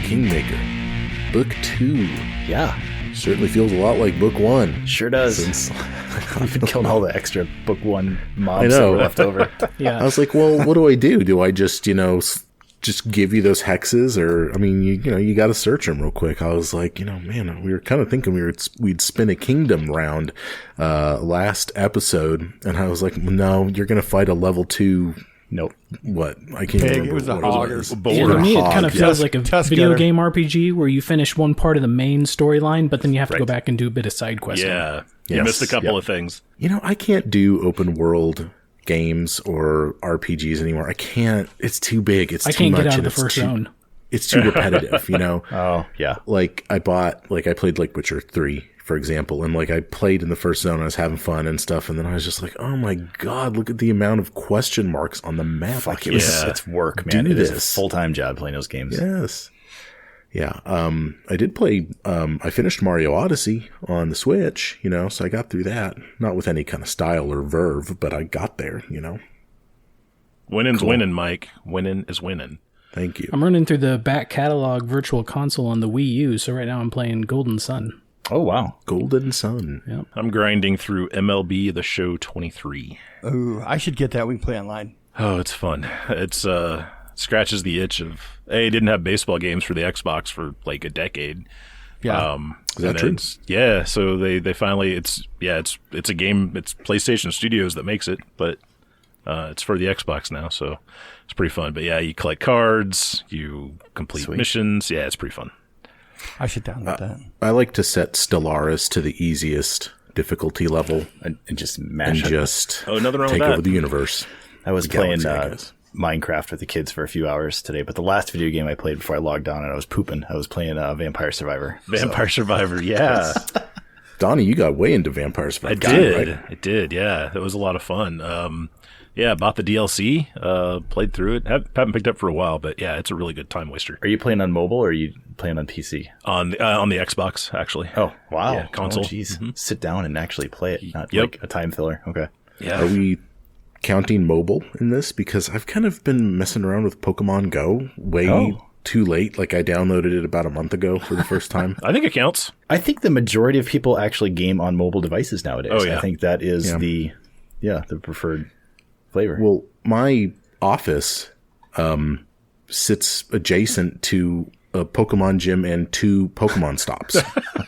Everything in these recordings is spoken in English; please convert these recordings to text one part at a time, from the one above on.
Kingmaker. Book 2. Yeah. Certainly feels a lot like Book 1. Sure does. Since I've been killing all the extra Book 1 mobs that were left over. Yeah. I was like, well, what do I do? Do I just, just give you those hexes? Or, I mean, you got to search them real quick. I was like, man, we were kind of thinking we'd spin a kingdom round last episode. And I was like, no, you're going to fight a level 2. Nope. What? I can't remember. It was a hog or To me, it kind of feels like a video game RPG where you finish one part of the main storyline, but then you have to go back and do a bit of side questing. Yeah. You missed a couple of things. I can't do open world games or RPGs anymore. I can't. It's too big. It's too much. I can't get out of the first zone. It's too repetitive, Oh, yeah. Like I played like Witcher 3, for example, and like I played in the first zone, I was having fun and stuff, and then I was just like, oh my god, look at the amount of question marks on the map. Fuck it's work, man. It is a full-time job playing those games. Yes. Yeah. I did play, I finished Mario Odyssey on the Switch, so I got through that. Not with any kind of style or verve, but I got there, Winning's winning, Mike. Winning is winning. Thank you. I'm running through the back catalog virtual console on the Wii U, so right now I'm playing Golden Sun. Oh, wow. Golden Sun. Yep. I'm grinding through MLB The Show 23. Oh, I should get that. We can play online. Oh, it's fun. It's scratches the itch of didn't have baseball games for the Xbox for like a decade. Yeah. Is that true? Yeah. So they finally it's a game. It's PlayStation Studios that makes it, but it's for the Xbox now. So it's pretty fun. But yeah, you collect cards, you complete missions. Yeah, it's pretty fun. I should download that. I like to set Stellaris to the easiest difficulty level And just mash it. just nothing wrong with take that. over the universe. I was playing Galaxy, I guess. Minecraft with the kids for a few hours today, but the last video game I played before I logged on and I was pooping, I was playing Vampire Survivor. Vampire Survivor. Yeah. Donnie, you got way into Vampire Survivor. I did. Yeah. It was a lot of fun. Yeah, bought the DLC, played through it. Haven't picked up for a while, but yeah, it's a really good time waster. Are you playing on mobile or are you playing on PC? On the Xbox, actually. Oh, wow. Yeah, console. Oh, jeez. Sit down and actually play it, not Yep. like a time filler. Okay. Yeah. Are we counting mobile in this? Because I've kind of been messing around with Pokemon Go way too late. Like I downloaded it about a month ago for the first time. I think it counts. I think the majority of people actually game on mobile devices nowadays. Oh, yeah. I think that is the preferred flavor. Well, my office sits adjacent to a Pokemon gym and 2 Pokemon stops.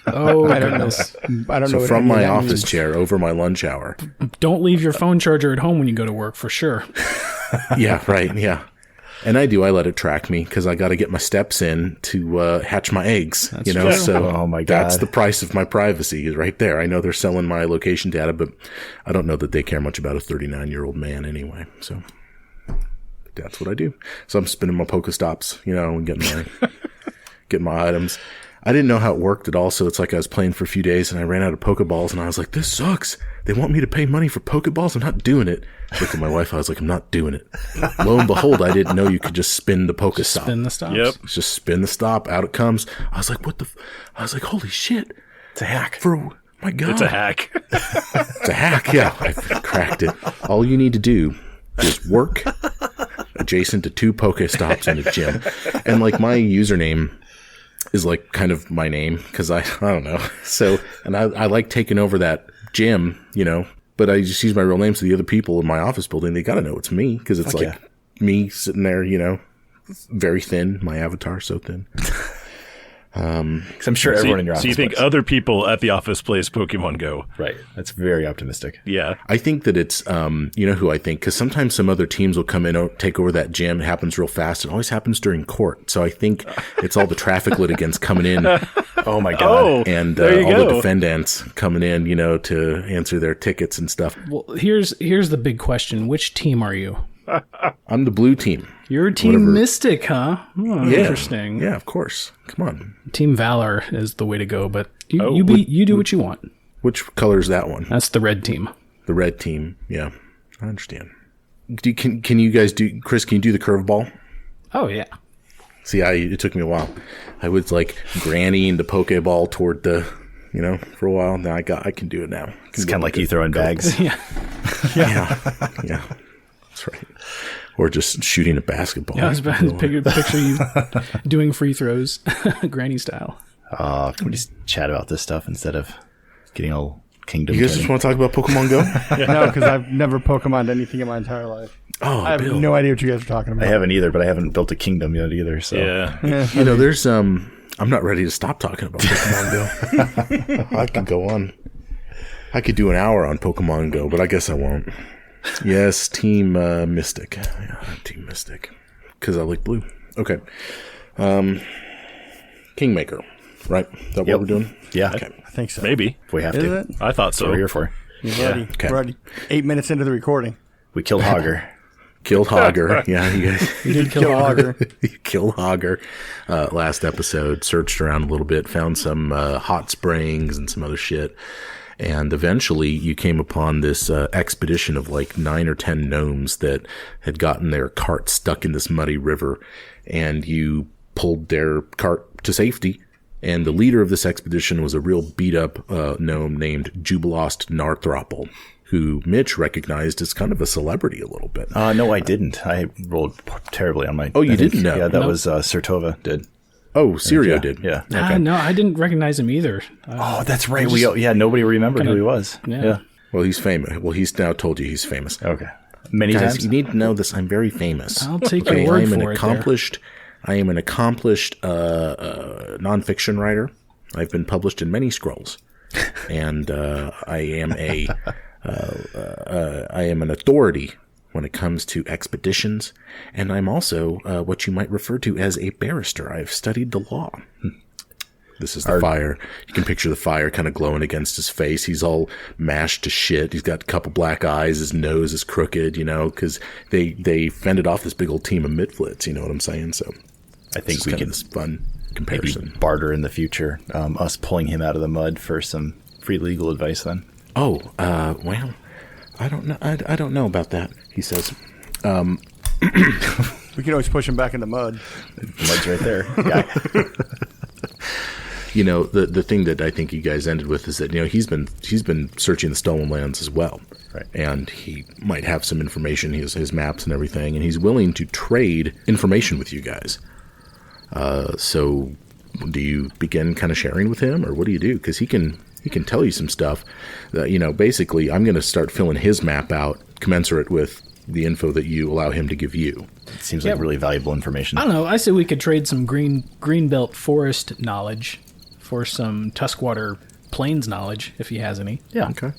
Oh, I don't know. goodness. I don't know. So what from any of my that office means. chair over my lunch hour. Don't leave your phone charger at home when you go to work, for sure. Yeah, right. Yeah. And I let it track me because I got to get my steps in to hatch my eggs, true. So Oh, my that's God. the price of my privacy is right there. I know they're selling my location data, but I don't know that they care much about a 39-year-old man anyway. So that's what I do. So I'm spinning my Pokestops, and getting my items. I didn't know how it worked at all, so it's like I was playing for a few days and I ran out of Pokeballs and I was like, this sucks. They want me to pay money for Pokeballs? I'm not doing it. Looked at my wife, I was like, I'm not doing it. Lo and behold, I didn't know you could just spin the Pokestop. Spin the stops. Yep. Just spin the stop, out it comes. I was like, I was like, holy shit. It's a hack. My God. It's a hack. It's a hack, yeah. I cracked it. All you need to do is work adjacent to 2 Pokestops in a gym. And like my username is like kind of my name because I don't know. So, and I like taking over that gym, but I just use my real name. So the other people in my office building, they got to know it's me because it's me sitting there, very thin. My avatar so thin. Because I'm sure everyone in your office So you think plays. other people at the office plays Pokemon Go? Right. That's very optimistic. Yeah. I think that it's, you know who I think? Because sometimes some other teams will come in and take over that gym. It happens real fast. It always happens during court. So I think it's all the traffic litigants coming in. Oh, my God. And there you all go. the defendants coming in, to answer their tickets and stuff. Well, here's the big question. Which team are you? I'm the blue team. You're Team Whatever. Mystic, huh? Oh, Yeah. Interesting. Yeah, of course. Come on. Team Valor is the way to go, but you do what you want. Which color is that one? That's the red team. The red team. Yeah, I understand. Can you guys do, Chris, can you do the curveball? Oh, yeah. See, it took me a while. I was like grannying the Pokeball toward the, for a while. Now I can do it now. It's kind of like you throwing bags. Yeah. Yeah. That's right. Or just shooting a basketball. Yeah, I was about to picture you doing free throws, granny style. Can we just chat about this stuff instead of getting all Kingdom? You guys just want to talk about Pokemon Go? No, because I've never Pokemoned anything in my entire life. Oh, I have Bill. no idea what you guys are talking about. I haven't either, but I haven't built a kingdom yet either. So Yeah. You know, there's I'm not ready to stop talking about Pokemon Go. I could go on. I could do an hour on Pokemon Go, but I guess I won't. Yes, Team Mystic. Yeah, Team Mystic. Because I like blue. Okay. Kingmaker, right? Is that Yep. what we're doing? yeah, Okay. I think so. Maybe. if we have Is to. it? I thought That's what so. we're here for. Okay. We're already 8 minutes into the recording. We killed Hogger. Killed Hogger. Yeah, you guys. You did kill Hogger. Killed Hogger. Last episode, searched around a little bit, found some hot springs and some other shit. And eventually you came upon this expedition of like 9 or 10 gnomes that had gotten their cart stuck in this muddy river. And you pulled their cart to safety. And the leader of this expedition was a real beat-up gnome named Jubilost Narthropple, who Mitch recognized as kind of a celebrity a little bit. No, I didn't. I rolled terribly on my. Oh, you I think- didn't know? Yeah, that No. was Sertova did. Oh, Sirio Yeah, did. yeah. Okay. No, I didn't recognize him either. Oh, that's right. Nobody remembered who he was. Yeah. Well, he's famous. Well, he's now told you he's famous. Okay. Many Guys, times. you need to know this. I'm very famous. I'll take your Okay, word I am for an it there. accomplished. I am an accomplished nonfiction writer. I've been published in many scrolls, and I am an authority when it comes to expeditions, and I'm also what you might refer to as a barrister. I've studied the law. This is the fire. You can picture the fire kind of glowing against his face. He's all mashed to shit. He's got a couple black eyes. His nose is crooked, you know, because they fended off this big old team of Midflits. You know what I'm saying? So I think it's we kind can of this fun maybe comparison. barter in the future. Us pulling him out of the mud for some free legal advice. Then. Oh, well, I don't know. I don't know about that. He says. We can always push him back in the mud. The mud's right there. Yeah. You know, the thing that I think you guys ended with is that, you know, he's been searching the stolen lands as well. Right. And he might have some information, his maps and everything, and he's willing to trade information with you guys. So do you begin kind of sharing with him, or what do you do? Because he can tell you some stuff that, you know, basically I'm going to start filling his map out commensurate with the info that you allow him to give you. It seems like really valuable information. I don't know. I say we could trade some greenbelt forest knowledge for some Tuskwater Plains knowledge, if he has any. Yeah. Okay.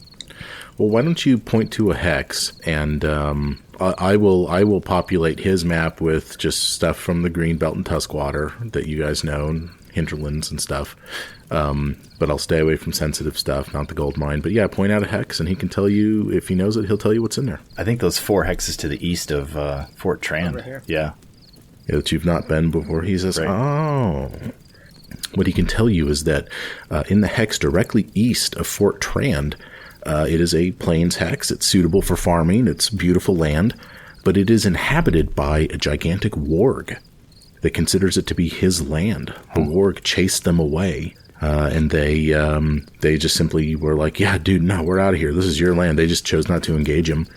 Well, why don't you point to a hex, and I will populate his map with just stuff from the Greenbelt and Tuskwater that you guys know, and hinterlands and stuff. But I'll stay away from sensitive stuff, not the gold mine. But yeah, point out a hex, and he can tell you, if he knows it, he'll tell you what's in there. I think those 4 hexes to the east of Fort Trand. Over here? Yeah. Yeah, that you've not been before. He says, Right. oh. What he can tell you is that in the hex directly east of Fort Trand, it is a plains hex. It's suitable for farming. It's beautiful land, but it is inhabited by a gigantic warg that considers it to be his land. The warg chased them away, and they just simply were like, yeah, dude, no, we're out of here. This is your land. They just chose not to engage him.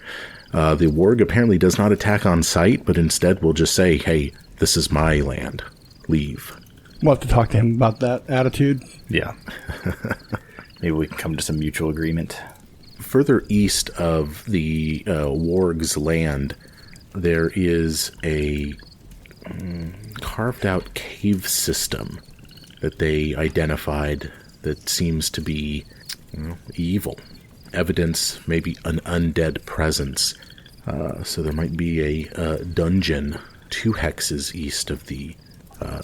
The warg apparently does not attack on sight, but instead will just say, hey, this is my land. Leave. We'll have to talk to him about that attitude. Yeah. Maybe we can come to some mutual agreement. Further east of the warg's land, there is a carved out cave system that they identified that seems to be evil. Evidence, maybe an undead presence. So there might be a dungeon 2 hexes east of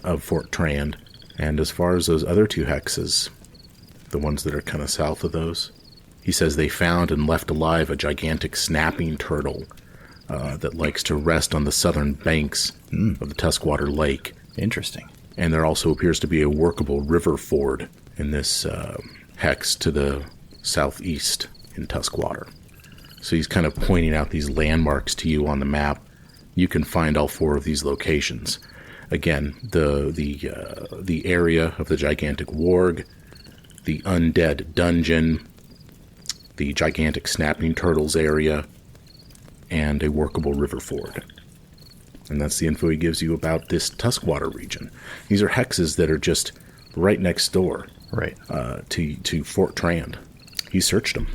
of Fort Trand. And as far as those other 2 hexes, the ones that are kind of south of those, he says they found and left alive a gigantic snapping turtle that likes to rest on the southern banks of the Tuskwater Lake. Interesting. And there also appears to be a workable river ford in this hex to the southeast in Tuskwater. So he's kind of pointing out these landmarks to you on the map. You can find all 4 of these locations. Again, the area of the gigantic warg, the undead dungeon, the gigantic snapping turtles area, and a workable river ford. And that's the info he gives you about this Tuskwater region. These are hexes that are just right next door Right. to Fort Trand. He searched them.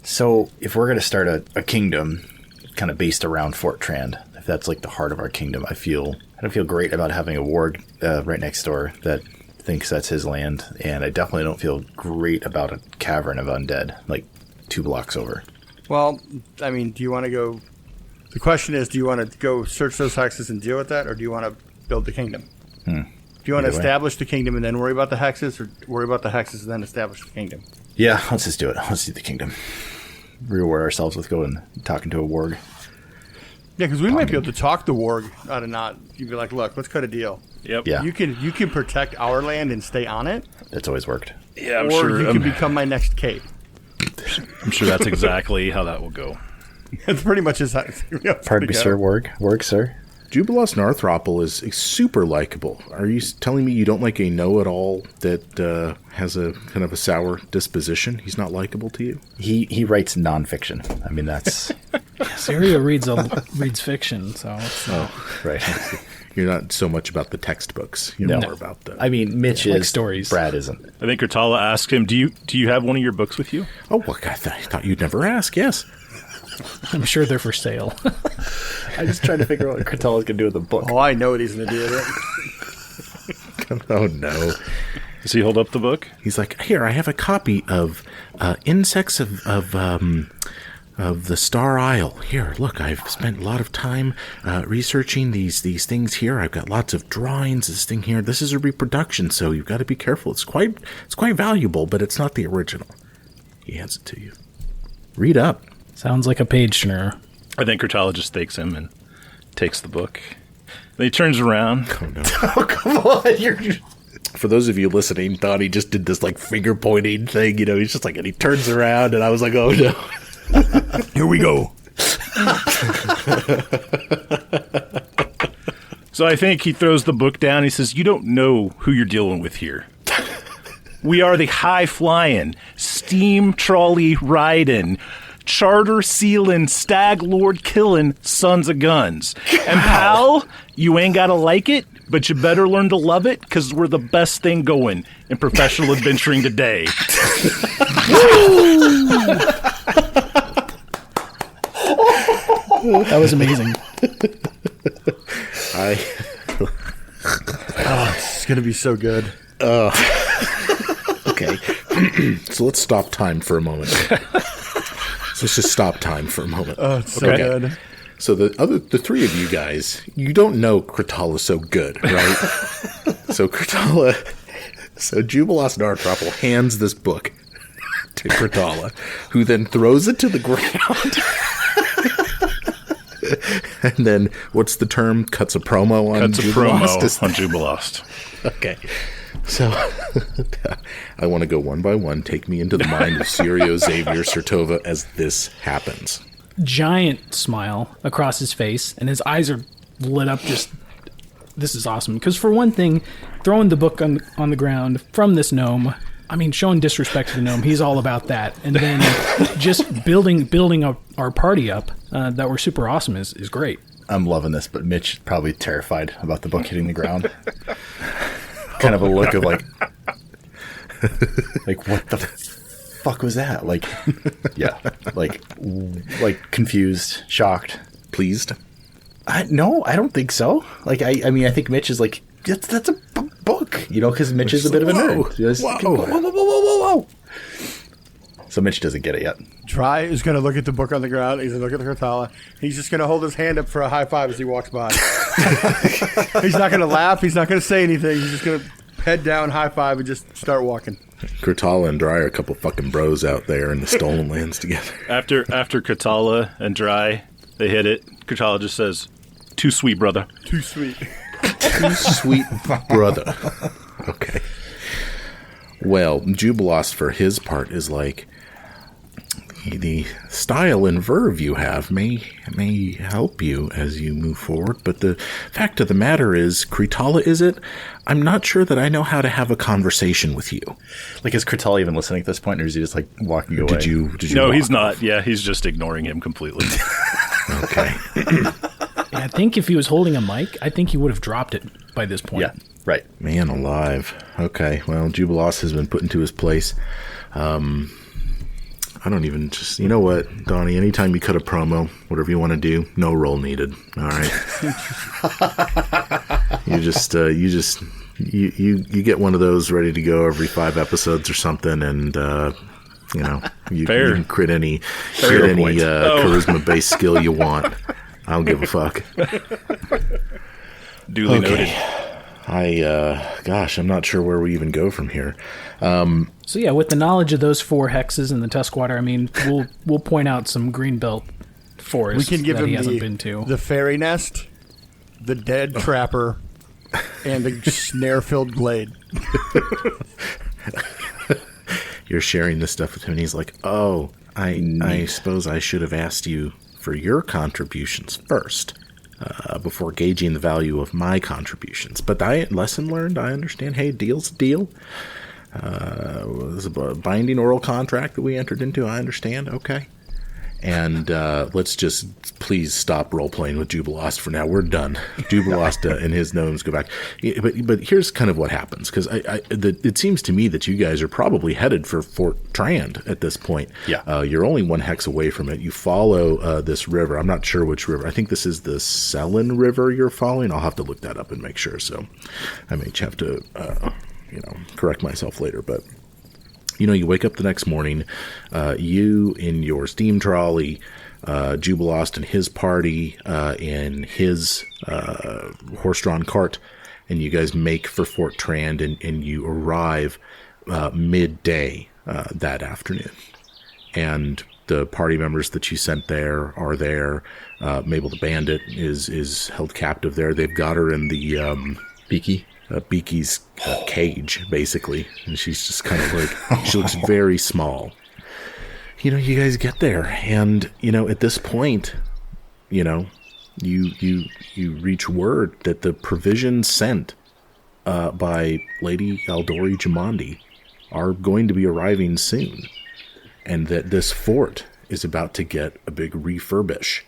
So if we're going to start a kingdom kind of based around Fort Trand, if that's like the heart of our kingdom, I don't feel great about having a warg right next door that thinks that's his land. And I definitely don't feel great about a cavern of undead, like 2 blocks over. Well, I mean, do you want to go... The question is, do you want to go search those hexes and deal with that, or do you want to build the kingdom? Do you want to Either way. establish the kingdom and then worry about the hexes, or worry about the hexes and then establish the kingdom? Yeah, let's just do it. Let's do the kingdom. Reward ourselves with going talking to a warg. Yeah, because we might be able to talk the warg out of not. You'd be like, look, let's cut a deal. Yep. Yeah. You can protect our land and stay on it, It's always worked. Yeah, I'm or sure. you can become my next cape. I'm sure that's exactly how that will go. That's pretty much his. Pardon me, sir. Warg, sir. Jubilos Narthropple is super likable. Are you telling me you don't like a know-it-all that has a kind of a sour disposition? He's not likable to you? He writes nonfiction. I mean, that's Syria reads fiction, so it's right. You're not so much about the textbooks. You're No. more about the... I mean, Mitch like is stories. Brad isn't. I think Cortala asked him, "Do you have one of your books with you?" Oh, well, I thought you'd never ask. Yes. I'm sure they're for sale. I'm just trying to figure out what Cortala's going to do with the book. Oh, I know what he's going to do with it. Oh, no. Does he hold up the book? He's like, here, I have a copy of Insects of the Star Isle. Here, look, I've spent a lot of time researching these things here. I've got lots of drawings. This thing here. This is a reproduction, so you've got to be careful. It's quite valuable, but it's not the original. He hands it to you. Read up. Sounds like a page turner. I think Cortala just takes him and takes the book. Then he turns around. Oh, no. Oh, come on. You're... For those of you listening, Donnie just did this like finger pointing thing. You know, he's just like, and he turns around, and I was like, oh no. Here we go. So I think he throws the book down. He says, "You don't know who you're dealing with here. We are the high-flying, steam trolley riding, charter sealing, stag lord killing sons of guns. And pal, you ain't gotta like it, but you better learn to love it, because we're the best thing going in professional adventuring today." That was amazing. It's going to be so good. Okay. So let's stop time for a moment. So let's just stop time for a moment. Oh, it's so Okay. good. So the three of you guys, you don't know Cortala so good, right? So Jubilos Narthropple hands this book to Cortala, who then throws it to the ground. And then, what's the term? Cuts a promo on That's a Jubilost? promo on Jubilost. Okay. So, I want to go one by one. Take me into the mind of Sirio Xavier Sertova as this happens. Giant smile across his face, and his eyes are lit up. This is awesome. Because for one thing, throwing the book on the ground from this gnome, I mean, showing disrespect to the gnome, he's all about that. And then just building our party up, that we're super awesome is great. I'm loving this, but Mitch is probably terrified about the book hitting the ground. Kind of a look of like what the fuck was that? Like, yeah, like confused, shocked, Pleased? No, I don't think so. Like, I mean, I think Mitch is like, that's a book, you know, because Mitch is a bit of a nerd. Just, whoa. So Mitch doesn't get it yet. Dry is going to look at the book on the ground. He's going to look at the Cortala. He's just going to hold his hand up for a high five as he walks by. He's not going to laugh. He's not going to say anything. He's just going to head down, high five, and just start walking. Cortala and Dry are a couple fucking bros out there in the Stolen Lands together. After Cortala and Dry, they hit it. Cortala just says, "Too sweet, brother." Too sweet. Too sweet brother. Okay. Well, Jubilost, for his part, is like, the style and verve you have may help you as you move forward, but the fact of the matter is, Cortala, is it? I'm not sure that I know how to have a conversation with you. Like, is Cortala even listening at this point, or is he just like walking away? Did you No, walk he's off? not. Yeah, he's just ignoring him completely. Okay. I think if he was holding a mic, I think he would have dropped it by this point. Yeah, right. Man alive. Okay, well, Jubilos has been put into his place. I don't even just, you know what, Donnie, anytime you cut a promo, whatever you want to do, no roll needed. All right. you get one of those ready to go every 5 episodes or something. And, you can crit any charisma-based skill you want. I don't give a fuck. Duly noted. I'm not sure where we even go from here. So yeah, with the knowledge of those 4 hexes in the Tuskwater, I mean, we'll point out some greenbelt forests We can give that he him hasn't been to. the fairy nest, the dead trapper, and the snare-filled glade. You're sharing this stuff with him, and he's like, oh, I suppose I should have asked you for your contributions first. Before gauging the value of my contributions. But lesson learned, I understand. Hey, deal's a deal. It was a binding oral contract that we entered into. I understand. Okay. And let's just please stop role-playing with Jubilost for now. We're done. Jubilost and his gnomes go back. But here's kind of what happens, because it seems to me that you guys are probably headed for Fort Trand at this point. Yeah. You're only 1 hex away from it. You follow this river. I'm not sure which river. I think this is the Selin River you're following. I'll have to look that up and make sure. So I may have to, correct myself later. But you wake up the next morning, you in your steam trolley, Jubilost and his party in his horse-drawn cart, and you guys make for Fort Trand, and you arrive midday that afternoon. And the party members that you sent there are there. Mabel the Bandit is held captive there. They've got her in the Beaky's cage, basically, and she's just kind of like, she looks very small. You guys get there, and at this point, you reach word that the provisions sent by Lady Aldori Jamandi are going to be arriving soon, and that this fort is about to get a big refurbish,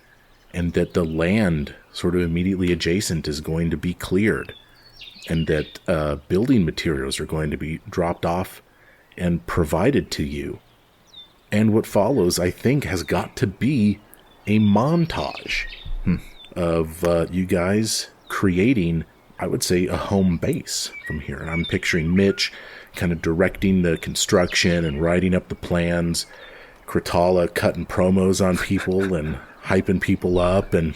and that the land sort of immediately adjacent is going to be cleared, and that building materials are going to be dropped off and provided to you. And what follows, I think, has got to be a montage of you guys creating, I would say, a home base from here. And I'm picturing Mitch kind of directing the construction and writing up the plans, Kratala cutting promos on people and hyping people up and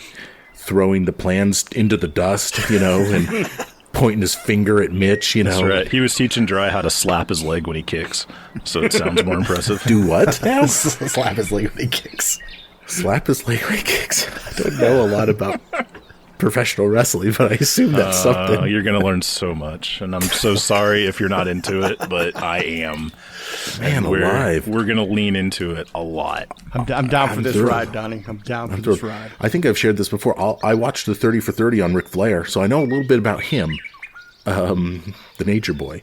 throwing the plans into the dust, and pointing his finger at Mitch, That's right. He was teaching Dry how to slap his leg when he kicks, so it sounds more impressive. Do what now? Slap his leg when he kicks. Slap his leg when he kicks. I don't know a lot about professional wrestling, but I assume that's something. You're going to learn so much, and I'm so sorry if you're not into it, but I am. Man alive. We're going to lean into it a lot. I'm down for this ride, Donnie. I'm down for this ride. I think I've shared this before. I watched the 30 for 30 on Ric Flair, so I know a little bit about him, the Nature Boy,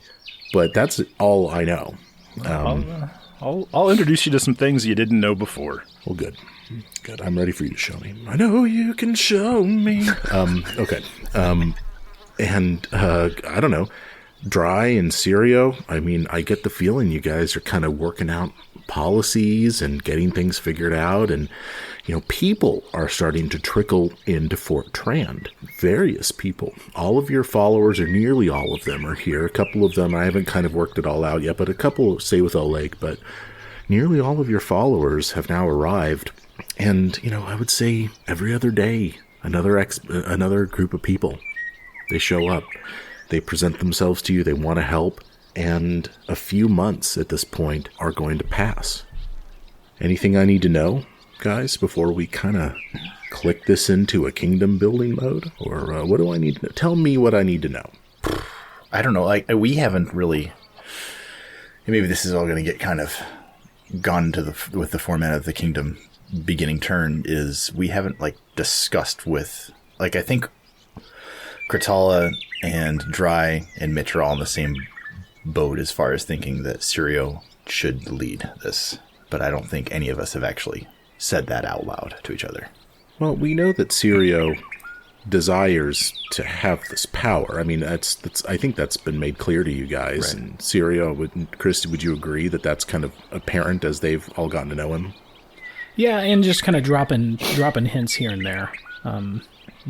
but that's all I know. I'll introduce you to some things you didn't know before. Well, good. Good. I'm ready for you to show me. I know you can show me. Okay. And I don't know. Dry and Sirio, I mean, I get the feeling you guys are kind of working out policies and getting things figured out. And, people are starting to trickle into Fort Trand. Various people. All of your followers, or nearly all of them, are here. A couple of them, I haven't kind of worked it all out yet, but a couple stay with Oleg. But nearly all of your followers have now arrived. And, I would say every other day, another group of people, they show up. They present themselves to you. They want to help. And a few months at this point are going to pass. Anything I need to know, guys, before we kind of click this into a kingdom building mode? Or what do I need to know? Tell me what I need to know. I don't know. We haven't really... Maybe this is all going to get kind of gone with the format of the kingdom beginning turn, is we haven't discussed with... I think Kratala and Dry and Mitch are all in the same boat as far as thinking that Sirio should lead this. But I don't think any of us have actually said that out loud to each other. Well, we know that Sirio desires to have this power. I mean, that's I think that's been made clear to you guys. Right. And Syria, Chris, would you agree that that's kind of apparent as they've all gotten to know him? Yeah, and just kind of dropping hints here and there.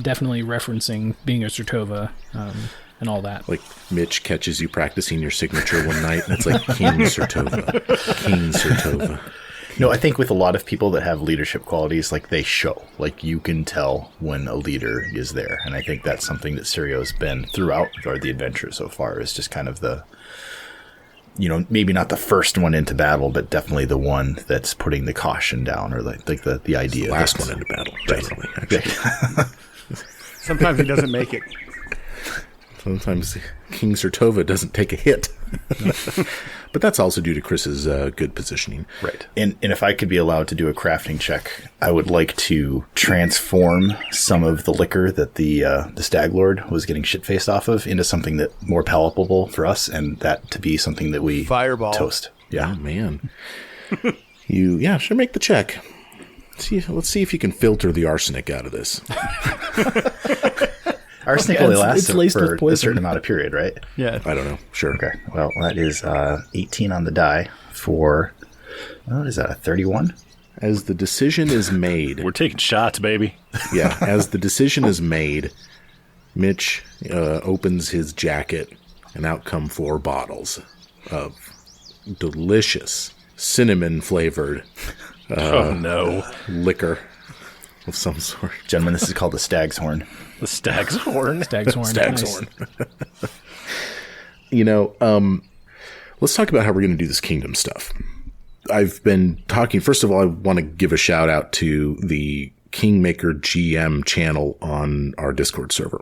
Definitely referencing being a Sertova and all that. Like Mitch catches you practicing your signature one night, and it's like King Sertova, King Sertova. No, I think with a lot of people that have leadership qualities, like they show, like you can tell when a leader is there. And I think that's something that Sirio's been throughout the adventure so far, is just kind of the, maybe not the first one into battle, but definitely the one that's putting the caution down, or like the idea. Last one into battle, definitely. Actually. Sometimes he doesn't make it. Sometimes King Sertova doesn't take a hit. But that's also due to Chris's good positioning. Right. And if I could be allowed to do a crafting check, I would like to transform some of the liquor that the Stag Lord was getting shit-faced off of into something that more palatable for us, and that to be something that we Fireball. toast. Yeah. Oh, man. Sure, make the check. Let's see if you can filter the arsenic out of this. Arsenic Yeah, only it's lasts laced with for a poison. certain amount of period, right? Yeah. I don't know. Sure. Okay. Well, that is 18 on the die for, what is that, a 31? As the decision is made, We're taking shots, baby. as the decision is made, Mitch opens his jacket, and out come 4 bottles of delicious cinnamon-flavored Oh, no. liquor of some sort. Gentlemen, this is called the Stag's Horn. The stag's horn. Stag's horn. Stag's Nice. horn. Let's talk about how we're going to do this kingdom stuff. I've been talking. First of all, I want to give a shout out to the Kingmaker GM channel on our Discord server.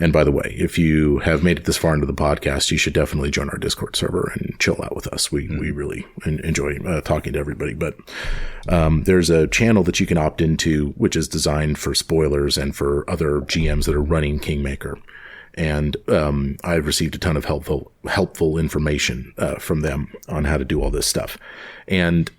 And by the way, if you have made it this far into the podcast, you should definitely join our Discord server and chill out with us. We really enjoy talking to everybody. But there's a channel that you can opt into, which is designed for spoilers and for other GMs that are running Kingmaker. And I've received a ton of helpful information from them on how to do all this stuff. And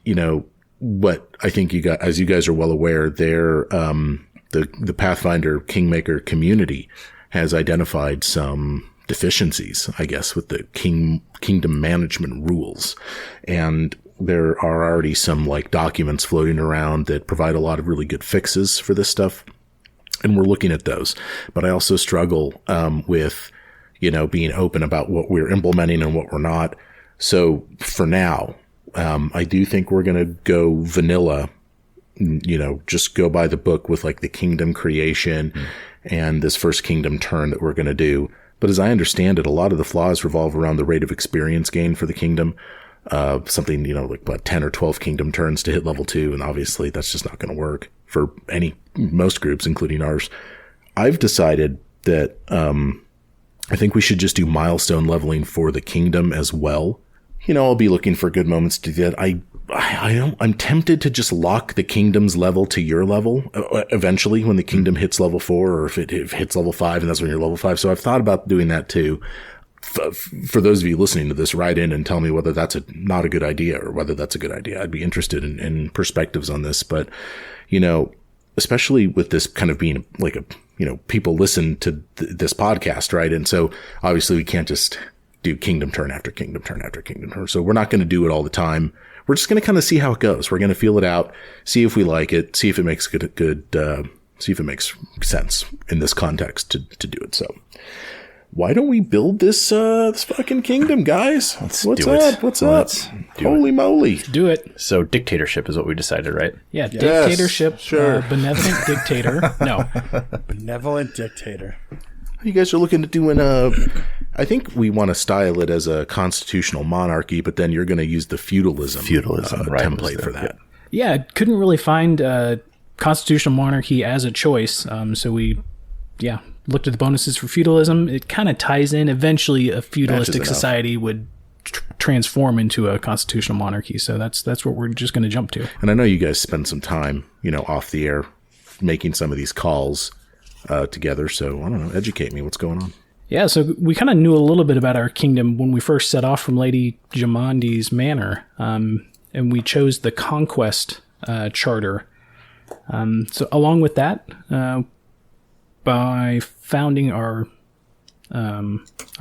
what I think as you guys are well aware, the Pathfinder Kingmaker community has identified some deficiencies, I guess, with the kingdom management rules. And there are already some documents floating around that provide a lot of really good fixes for this stuff. And we're looking at those. But I also struggle with, being open about what we're implementing and what we're not. So for now, I do think we're going to go vanilla, just go by the book with the kingdom creation and this first kingdom turn that we're going to do. But as I understand it, a lot of the flaws revolve around the rate of experience gain for the kingdom. Something, 10 or 12 kingdom turns to hit level 2. And obviously that's just not going to work for most groups, including ours. I've decided that, I think we should just do milestone leveling for the kingdom as well. I'll be looking for good moments to do that. I'm tempted to just lock the kingdom's level to your level eventually when the kingdom hits level 4, or if it hits level 5 and that's when you're level 5. So I've thought about doing that too. For those of you listening to this, write in and tell me whether that's not a good idea or whether that's a good idea. I'd be interested in perspectives on this. But, especially with this kind of being people listen to this podcast, right? And so obviously we can't just do kingdom turn after kingdom turn after kingdom turn. So we're not going to do it all the time. We're just going to kind of see how it goes. We're going to feel it out, see if we like it, see if it makes see if it makes sense in this context to do it. So why don't we build this fucking kingdom, guys? What's up? What's Let's up? do Holy moly. Do it. So dictatorship is what we decided, right? Yeah, dictatorship. sure. Benevolent dictator. No. Benevolent dictator. You guys are looking at doing I think we want to style it as a constitutional monarchy, but then you're going to use the feudalism right, template for that. Yeah, couldn't really find constitutional monarchy as a choice. So we, looked at the bonuses for feudalism. It kind of ties in. Eventually, a feudalistic society would transform into a constitutional monarchy. So that's what we're just going to jump to. And I know you guys spend some time, off the air making some of these calls together. So I don't know, educate me. What's going on? Yeah, so we kind of knew a little bit about our kingdom when we first set off from Lady Jamandi's manor, and we chose the Conquest charter. So along with that, by founding our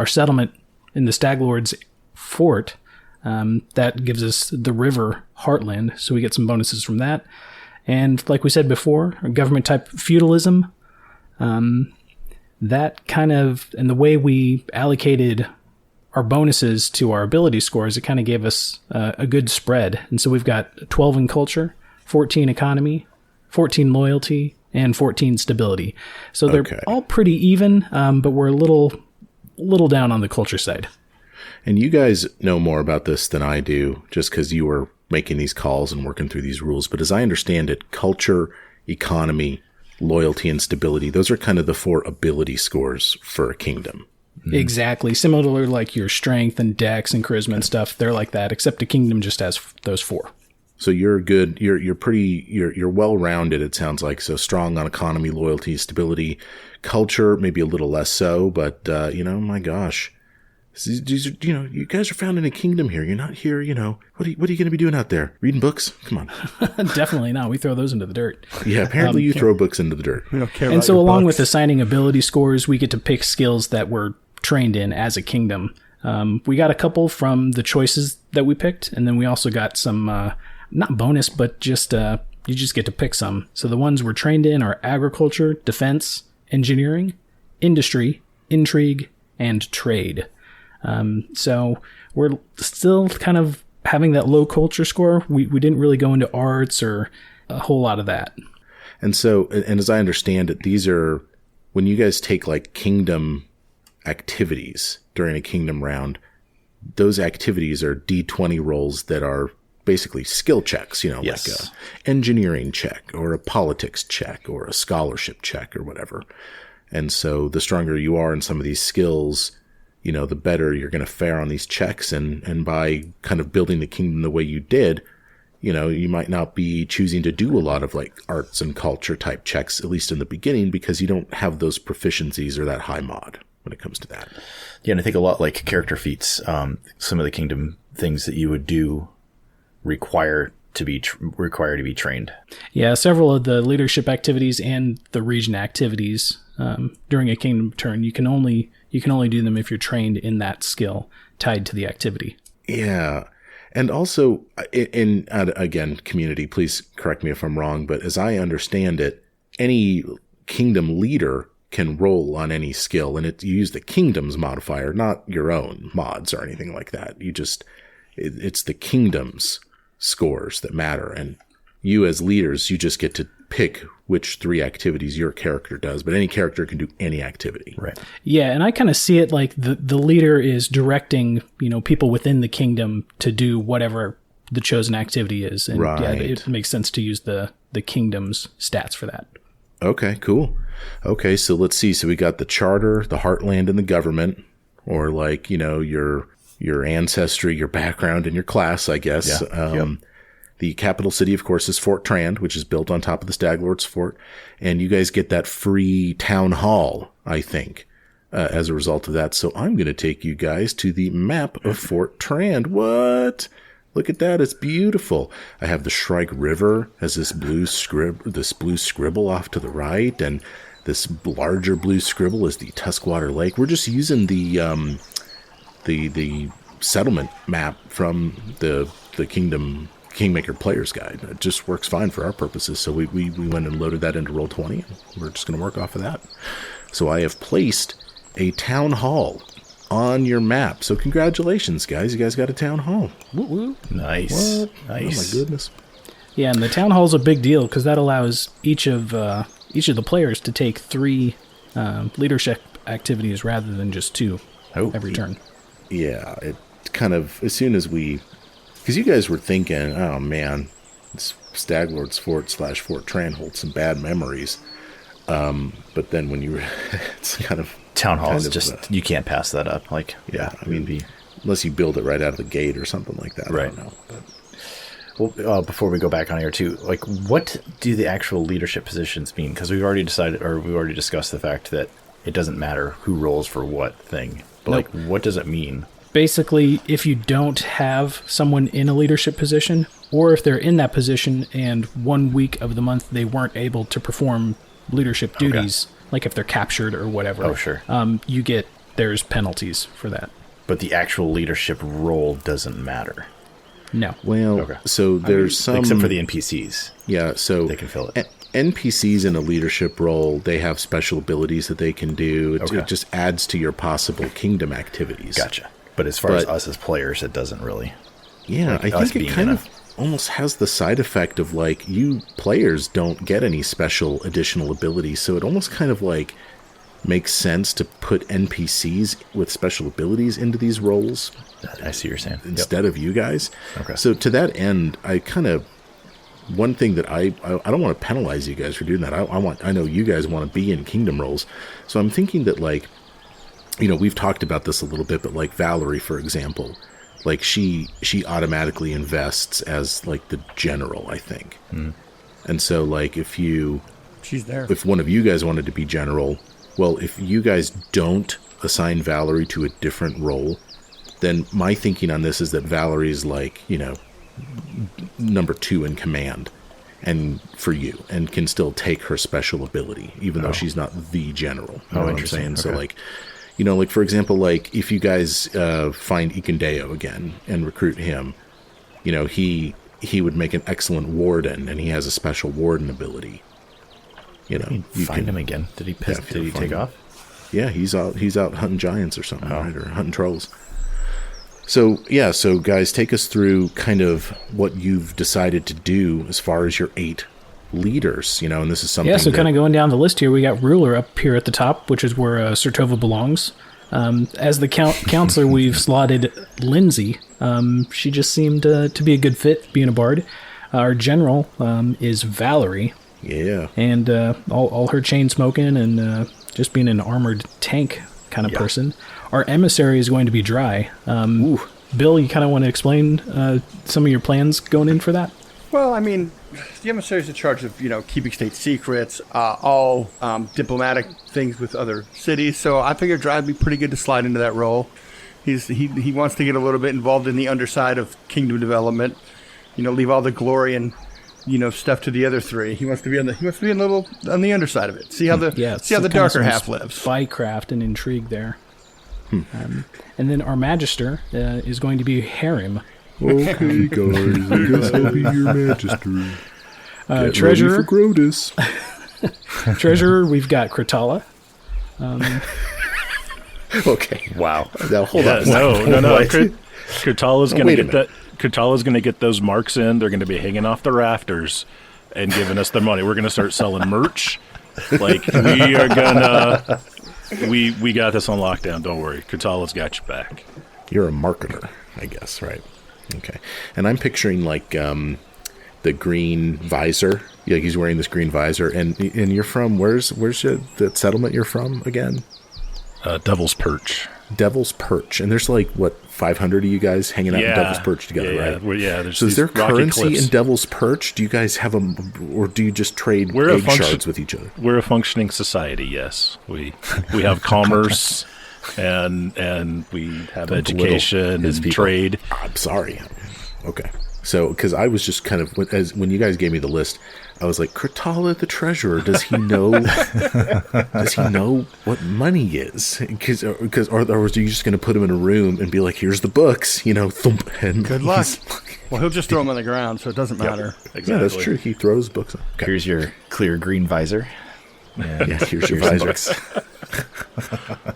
settlement in the Staglord's fort, that gives us the river heartland, so we get some bonuses from that. And like we said before, government type feudalism, that kind of, and the way we allocated our bonuses to our ability scores, it kind of gave us a good spread. And so we've got 12 in culture, 14 economy, 14 loyalty, and 14 stability. So they're all pretty even, but we're a little down on the culture side. And you guys know more about this than I do, just because you were making these calls and working through these rules. But as I understand it, culture, economy, loyalty, and stability, those are kind of the 4 ability scores for a kingdom. Exactly. Similar like your strength and dex and charisma and stuff. They're like that, except a kingdom just has those 4. So you're good. You're well-rounded, it sounds like. So strong on economy, loyalty, stability, culture, maybe a little less so, but, my gosh. You guys are founding a kingdom here. You're not here, what are you going to be doing out there? Reading books? Come on. Definitely not. We throw those into the dirt. Yeah, apparently you throw books into the dirt. We don't care And about so your along books. with assigning ability scores, we get to pick skills that we're trained in as a kingdom. We got a couple from the choices that we picked, and then we also got some, not bonus, but just you just get to pick some. So the ones we're trained in are agriculture, defense, engineering, industry, intrigue, and trade. So we're still kind of having that low culture score. We didn't really go into arts or a whole lot of that. And so, and as I understand it, these are, when you guys take like kingdom activities during a kingdom round, those activities are D20 rolls that are basically skill checks, Yes. like a engineering check or a politics check or a scholarship check or whatever. And so the stronger you are in some of these skills, the better you're going to fare on these checks. And by kind of building the kingdom the way you did, you might not be choosing to do a lot of like arts and culture type checks, at least in the beginning, because you don't have those proficiencies or that high mod when it comes to that. Yeah, and I think a lot like character feats, some of the kingdom things that you would do require to be trained. Yeah, several of the leadership activities and the region activities during a kingdom turn, you can only do them if you're trained in that skill tied to the activity. Yeah. And also, again, community, please correct me if I'm wrong, but as I understand it, any kingdom leader can roll on any skill, and you use the kingdom's modifier, not your own mods or anything like that. It's the kingdom's scores that matter, and you as leaders, you just get to pick which 3 activities your character does, but any character can do any activity. Right. Yeah, and I kind of see it like the leader is directing, people within the kingdom to do whatever the chosen activity is. And right. Yeah, it makes sense to use the kingdom's stats for that. Okay, cool. Okay, so let's see. So we got the charter, the heartland, and the government, or like, your ancestry, your background, and your class, I guess. Yeah. The capital city, of course, is Fort Trand, which is built on top of the Staglord's fort. And you guys get that free town hall, I think, as a result of that. So I'm going to take you guys to the map of Fort Trand. What? Look at that. It's beautiful. I have the Shrike River as this blue scribble off to the right. And this larger blue scribble is the Tuskwater Lake. We're just using the settlement map from the Kingmaker Player's Guide. It just works fine for our purposes. So we went and loaded that into Roll20. We're just going to work off of that. So I have placed a town hall on your map. So congratulations, guys. You guys got a town hall. Woo-woo. Nice. What? Nice. Oh, my goodness. Yeah, and the town hall's a big deal because that allows each of the players to take 3 leadership activities rather than just 2 every turn. Yeah, it kind of, as soon as because you guys were thinking, oh man, this Staglord's Fort / Fort Trand holds some bad memories. But then when it's kind of... Town hall is just, you can't pass that up. Like, yeah, I mean, unless you build it right out of the gate or something like that. Right. I don't know. But. Well, before we go back on here too, like, what do the actual leadership positions mean? Because we've already discussed the fact that it doesn't matter who rolls for what thing. But like, what does it mean? Basically, if you don't have someone in a leadership position, or if they're in that position and 1 week of the month they weren't able to perform leadership duties, like if they're captured or whatever. Oh, sure. There's penalties for that. But the actual leadership role doesn't matter. No. Well, Okay. so there's some... Except for the NPCs. Yeah, so... They can fill it. NPCs in a leadership role, they have special abilities that they can do. It just adds to your possible kingdom activities. Gotcha. But as far as us as players, it doesn't really. Yeah, Like I us think it being kind in of almost has the side effect of, like, you players don't get any special additional abilities, so it almost kind of, like, makes sense to put NPCs with special abilities into these roles I see what you're saying. instead of you guys. Okay. So to that end, I kind of... One thing that I don't want to penalize you guys for doing that. I know you guys want to be in kingdom roles. So I'm thinking that, like, you know, we've talked about this a little bit, but like Valerie, for example, like she automatically invests as like the general, I think. And so like She's there. if one of you guys wanted to be general, well, if you guys don't assign Valerie to a different role, then my thinking on this is that Valerie's like, you know, number 2 in command and for you, and can still take her special ability, even though she's not the general. You know what I'm interesting. saying? So Okay. like, you know, like for example, like if you guys find Ikendeo again and recruit him, you know, he would make an excellent warden, and he has a special warden ability. You know, you Find can- him again. Did he Yeah, did he find take him. off? Yeah, he's out hunting giants or something, right? Or hunting trolls. So, yeah, so guys, take us through kind of what you've decided to do as far as your 8 leaders, you know, and this is something Yeah, so that- kind of going down the list here, we got ruler up here at the top, which is where Sertova belongs. As the counselor, we've slotted Lindsay. She just seemed to be a good fit being a bard. Our general is Valerie, Yeah. and all her chain smoking and just being an armored tank kind of person. Our emissary is going to be Dry. Bill, you kind of want to explain some of your plans going in for that? Well, I mean, the emissary is in charge of, you know, keeping state secrets, all diplomatic things with other cities. So I figured Dry would be pretty good to slide into that role. He wants to get a little bit involved in the underside of kingdom development. You know, leave all the glory and, you know, stuff to the other 3. He wants to be on the underside of it. See how the so kind of darker some half lives. Spycraft and intrigue there. And then our magister is going to be Harim. Okay, guys, I guess I'll be your magister. Treasurer, Grotus. treasurer, we've got Kratala. Okay. Wow. Now, hold Yeah, on. no. What? Kurtala's going wait to a get minute. that. Kurtala's going to get those marks in. They're going to be hanging off the rafters and giving us their money. We're going to start selling merch. Like we are gonna. We got this on lockdown. Don't worry. Kurtala's got your back. You're a marketer, I guess, right? Okay. And I'm picturing like the green visor. Yeah, he's wearing this green visor, and you're from where's the settlement you're from again? Devil's Perch. Devil's Perch, and there's like what 500 of you guys hanging out in Devil's Perch together, yeah, right? Well, yeah. There's So is these there rocky currency cliffs. in Devil's Perch? Do you guys have or do you just trade We're a egg function- shards with each other? We're a functioning society. Yes, we have commerce and we have Don't belittle education his and people. trade. I'm sorry. Okay. So, because I was just kind of when you guys gave me the list, I was like, Kratala the treasurer. Does he know? Does he know what money is? Because or was you just going to put him in a room and be like, here's the books, you know? Thump, and Good luck. he's- Well, he'll just throw them on the ground, so it doesn't matter. Exactly. Yeah, that's true. He throws books. Okay. Here's your clear green visor. And Yeah, here's your some visor. books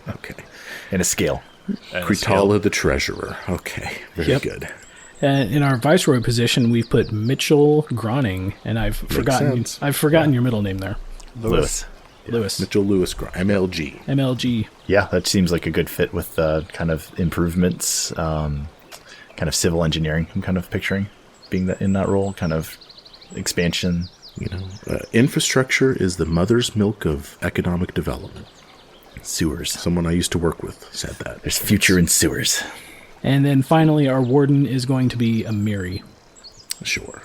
Okay. and a scale. And a scale. Kratala the treasurer. Okay. Very Yep. good. In our viceroy position, we've put Mitchell Groning, and I've sense. forgotten your middle name there, Lewis. Lewis. Mitchell Lewis, MLG. MLG. Yeah, that seems like a good fit with kind of improvements, kind of civil engineering. I'm kind of picturing being in that role, kind of expansion. You know, infrastructure is the mother's milk of economic development. Sewers. Someone I used to work with said that. There's future in sewers. And then finally, our warden is going to be Amiri. Sure.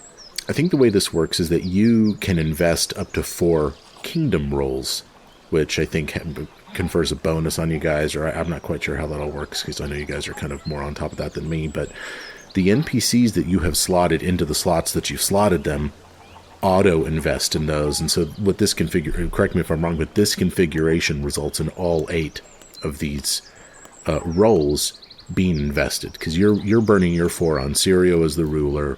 I think the way this works is that you can invest up to 4 kingdom rolls, which I think confers a bonus on you guys, or I'm not quite sure how that all works, because I know you guys are kind of more on top of that than me, but the NPCs that you have slotted into the slots that you've slotted them auto invest in those. And so what this correct me if I'm wrong, but this configuration results in all 8 of these roles being invested, because you're burning your 4 on Sirio as the ruler,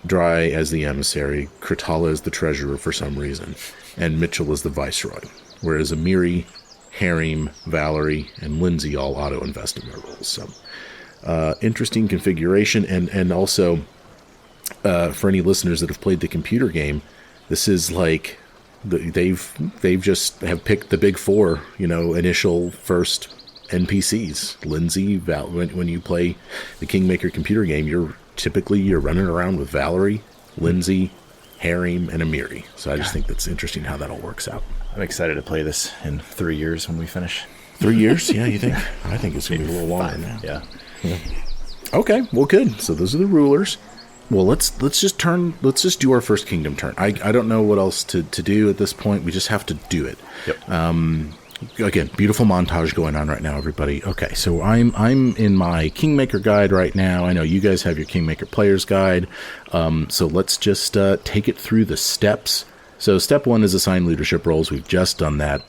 Dry as the emissary, Kratala as the treasurer for some reason, and Mitchell as the viceroy. Whereas Amiri, Harim, Valerie, and Lindsay all auto invest in their roles. So interesting configuration, and also for any listeners that have played the computer game, this is like they've just have picked the big 4, initial first NPCs. Lindsay, when you play the Kingmaker computer game, you're running around with Valerie, Lindsay, Harim, and Amiri. So I just think that's interesting how that all works out. I'm excited to play this in 3 years when we finish. 3 years? Yeah, you think? I think it's going to be a little longer now. Yeah. Okay, well, good. So those are the rulers. Well, let's just do our first kingdom turn. I don't know what else to do at this point. We just have to do it. Yep. Again, beautiful montage going on right now, everybody. Okay, so I'm in my Kingmaker guide right now. I know you guys have your Kingmaker player's guide. So let's just take it through the steps. So step 1 is assign leadership roles. We've just done that.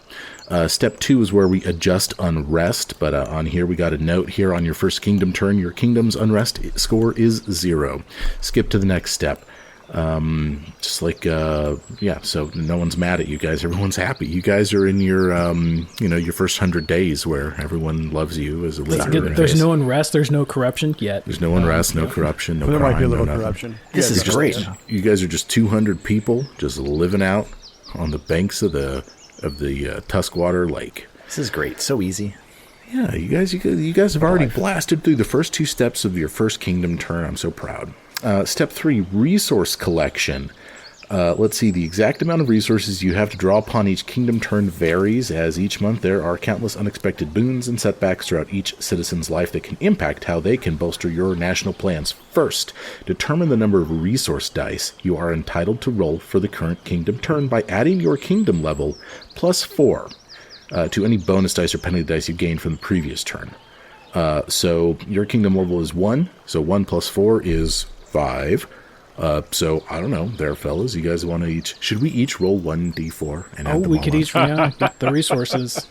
Step 2 is where we adjust unrest, but on here we got a note here on your first kingdom turn. Your kingdom's unrest score is 0. Skip to the next step. So no one's mad at you guys. Everyone's happy. You guys are in your, your first 100 days where everyone loves you as a leader. There's no unrest. There's no corruption yet. There's no unrest, no corruption, no There crime, might be a little no nothing. corruption. This is great. You guys are just 200 people just living out on the banks of the Tuskwater Lake. This is great. So easy. Yeah, you guys have already blasted through the first 2 steps of your first kingdom turn. I'm so proud. Step 3, resource collection. Let's see, the exact amount of resources you have to draw upon each kingdom turn varies, as each month there are countless unexpected boons and setbacks throughout each citizen's life that can impact how they can bolster your national plans. First, determine the number of resource dice you are entitled to roll for the current kingdom turn by adding your kingdom level plus 4 to any bonus dice or penalty dice you gained from the previous turn. So your kingdom level is 1, so 1 plus 4 is 5. So I don't know, there, fellas. You guys want to should we each roll 1d4 and add them we all could on? each get the resources.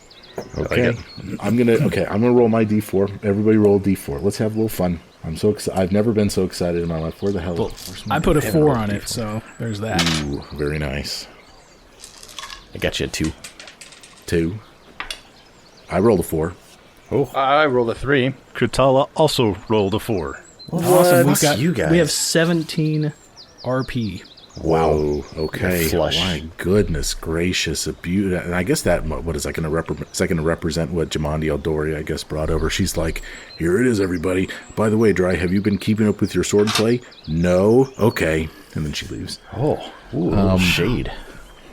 Okay, I'm gonna roll my d4. Everybody roll a d4. Let's have a little fun. I'm so excited. I've never been so excited in my life. Where the hell? I put a 4 on it, so there's that. Ooh, very nice. I got you a 2. 2. I rolled a 4. I rolled a 3. Kratala also rolled a 4. Awesome. You guys? We have 17 RP. Wow. Okay. Flush. My goodness gracious, a beauty. And I guess what is that going to represent? Is that going to represent what Jamandi Eldori, I guess, brought over? She's like, here it is, everybody. By the way, Dry, have you been keeping up with your sword play? No. Okay. And then she leaves. Shade.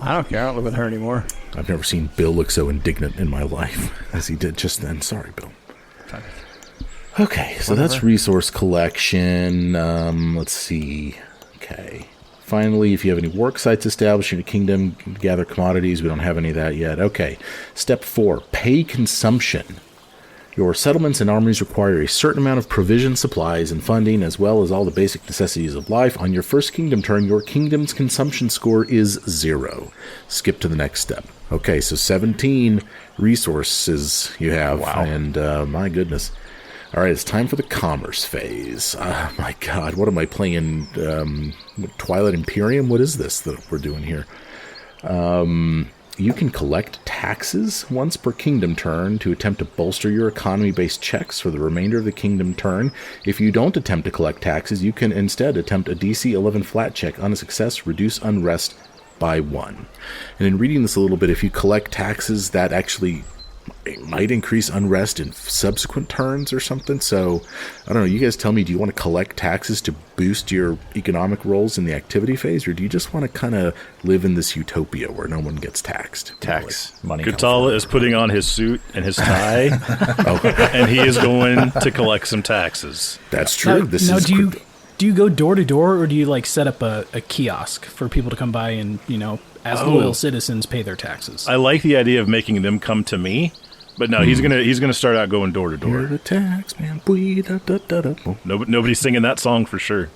I don't care. I don't live with her anymore. I've never seen Bill look so indignant in my life as he did just then. Sorry, Bill. Okay, so that's resource collection. Let's see. Okay. Finally, if you have any work sites established in your kingdom, gather commodities. We don't have any of that yet. Okay. Step 4, pay consumption. Your settlements and armies require a certain amount of provision, supplies, and funding, as well as all the basic necessities of life. On your first kingdom turn, your kingdom's consumption score is 0. Skip to the next step. Okay, so 17 resources you have. Wow. And my goodness. All right, it's time for the commerce phase. My God, what am I playing? Twilight Imperium? What is this that we're doing here? You can collect taxes once per kingdom turn to attempt to bolster your economy-based checks for the remainder of the kingdom turn. If you don't attempt to collect taxes, you can instead attempt a DC 11 flat check. On a success, reduce unrest by 1. And in reading this a little bit, if you collect taxes, that actually might increase unrest in subsequent turns or something. So, I don't know. You guys tell me, do you want to collect taxes to boost your economic rolls in the activity phase, or do you just want to kind of live in this utopia where no one gets taxed? Tax money. Kratala is putting on his suit and his tie, and he is going to collect some taxes. That's true. Do you go door to door, or do you set up a kiosk for people to come by and as loyal citizens pay their taxes? I like the idea of making them come to me, but no, he's gonna start out going door to You're door. the tax man. Nobody's singing that song for sure.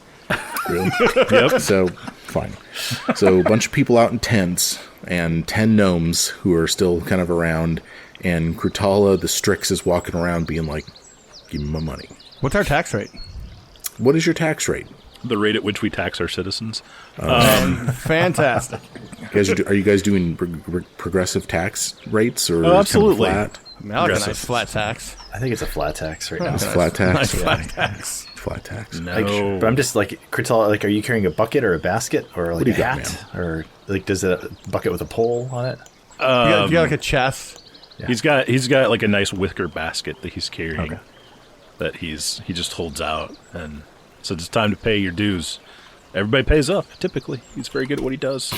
Really? Yep. So Fine. So a bunch of people out in tents and 10 gnomes who are still kind of around, and Krutala the Strix is walking around being like, give me my money. What's our tax rate? What is your tax rate? The rate at which we tax our citizens. Fantastic. Are you guys doing progressive tax rates or absolutely. Kind of flat? I like a nice flat tax. I think it's a flat tax right now. It's flat tax. Nice flat tax. Flat tax. No. But I'm just like, Krutala, like, are you carrying a bucket or a basket or like do a you got, hat? Or like, does a bucket with a pole on it? You got like a chest. He's got like a nice wicker basket that he's carrying that he just holds out and says it's time to pay your dues. Everybody pays up, typically. He's very good at what he does.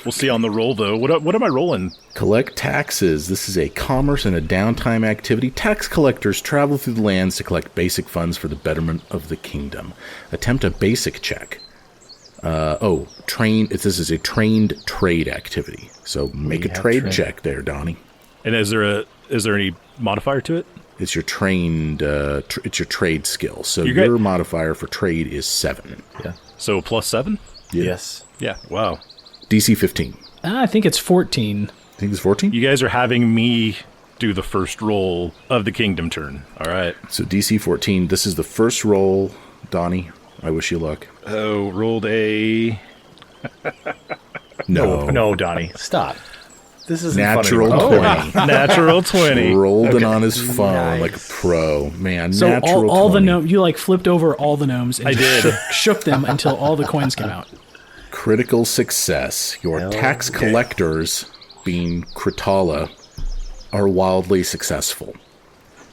We'll see on the roll, though. What am I rolling? Collect taxes. This is a commerce and a downtime activity. Tax collectors travel through the lands to collect basic funds for the betterment of the kingdom. Attempt a basic check. This is a trained trade activity. So make a trade check there, Donnie. And is there any modifier to it? It's your trained. It's your trade skill. So You your got- modifier for trade is 7. Yeah. So +7? Yeah. Yes. Yeah. Wow. DC 15. I think it's 14. I think it's 14. You guys are having me do the first roll of the kingdom turn. All right. So DC 14. This is the first roll, Donnie. I wish you luck. Oh, rolled a No, Donnie, stop. This is natural funny. 20. natural 20. Rolled it on his phone like a pro. Man, So natural all the 20. gnomes, you like flipped over all the gnomes and I just did. shook them until all the coins came out. Critical success. Your tax collectors, being Krutala, are wildly successful.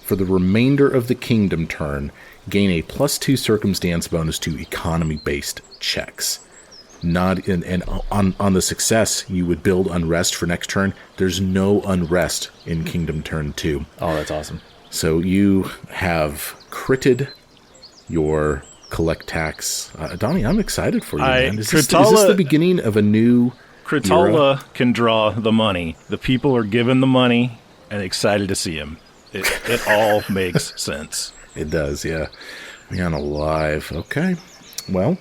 For the remainder of the kingdom turn, gain a +2 circumstance bonus to economy-based checks. And on the success, you would build unrest for next turn. There's no unrest in Kingdom Turn 2. Oh, that's awesome. So you have critted your collect tax. Donnie, I'm excited for you, man. Is this the beginning of a new era? Krutala can draw the money. The people are given the money and excited to see him. It all makes sense. It does, yeah. Man alive. Okay. Well,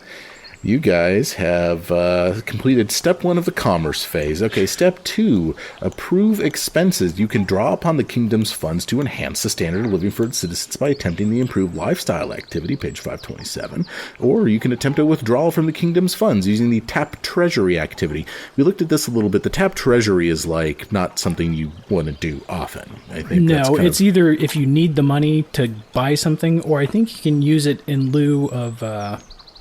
you guys have completed step 1 of the commerce phase. Okay, step 2, approve expenses. You can draw upon the kingdom's funds to enhance the standard of living for its citizens by attempting the improved lifestyle activity, page 527. Or you can attempt a withdrawal from the kingdom's funds using the tap treasury activity. We looked at this a little bit. The tap treasury is like not something you want to do often. I think that's No, kind it's of, either if you need the money to buy something, or I think you can use it in lieu of.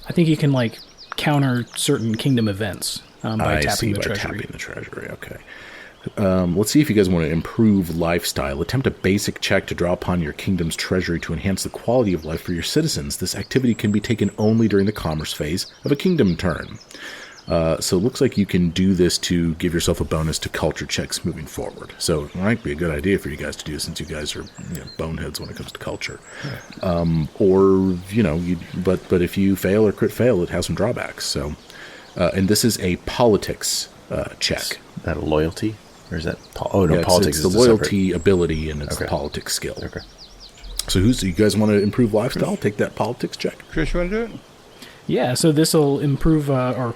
I think you can like counter certain kingdom events by tapping the treasury. Tapping the treasury. Okay. Let's see if you guys want to improve lifestyle. Attempt a basic check to draw upon your kingdom's treasury to enhance the quality of life for your citizens. This activity can be taken only during the commerce phase of a kingdom turn. So it looks like you can do this to give yourself a bonus to culture checks moving forward. So it might be a good idea for you guys to do, since you guys are boneheads when it comes to culture. But if you fail or crit fail, it has some drawbacks. So, and this is a politics check. Is that a loyalty? Or is that... It's politics the is loyalty ability, and it's the politics skill. Okay. So you guys want to improve lifestyle? Take that politics check. Chris, you want to do it? Yeah, so this will improve our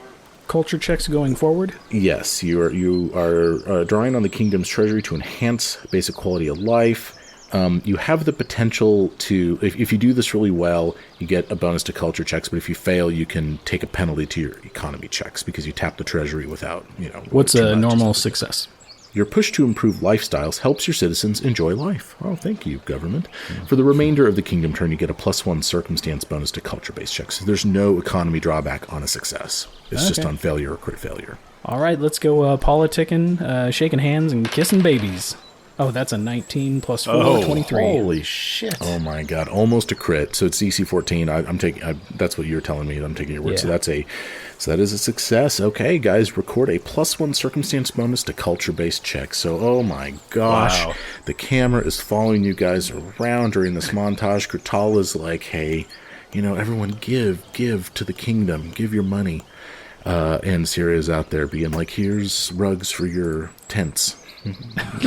culture checks going forward. Yes, you are drawing on the kingdom's treasury to enhance basic quality of life. You have the potential to, if you do this really well, you get a bonus to culture checks. But if you fail, you can take a penalty to your economy checks because you tap the treasury without, What's too a much. normal success? Your push to improve lifestyles helps your citizens enjoy life. Oh, thank you, government. For the remainder of the kingdom turn, you get a +1 circumstance bonus to culture-based checks. So there's no economy drawback on a success. It's just on failure or crit failure. All right, let's go politicking, shaking hands, and kissing babies. Oh, that's a 19 plus 4, 23. Holy shit. Oh my god, almost a crit. So it's DC 14. I'm taking. That's what you're telling me. I'm taking your word. Yeah. So that is a success. Okay, guys, record a +1 circumstance bonus to culture-based checks. So, oh my gosh, Wow. the camera is following you guys around during this montage. Krutala's like, hey, everyone give to the kingdom, give your money. And Syria's out there being like, here's rugs for your tents.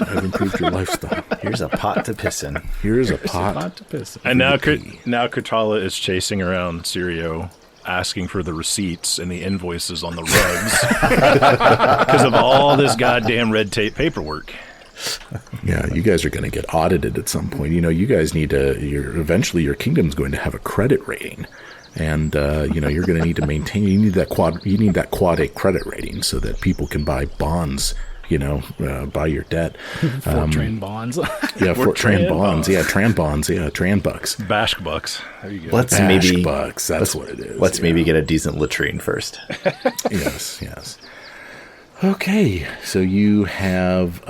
I've improved your lifestyle. Here's a pot to piss in. Here's a pot. Not to piss. And now Krutala is chasing around Sirio asking for the receipts and the invoices on the rugs because of all this goddamn red tape paperwork. Yeah, you guys are going to get audited at some point. You guys need to. Eventually, your kingdom's going to have a credit rating, and you're going to need to maintain. You need that quad A credit rating so that people can buy bonds. Buy your debt. Fort Trand bonds. Yeah, Fort Trand bonds. Yeah, Trand bonds. Yeah, Trand bucks. Bash bucks. There you go. Let's Bash maybe bucks. That's what it is. Let's maybe get a decent latrine first. Yes. Okay, so you have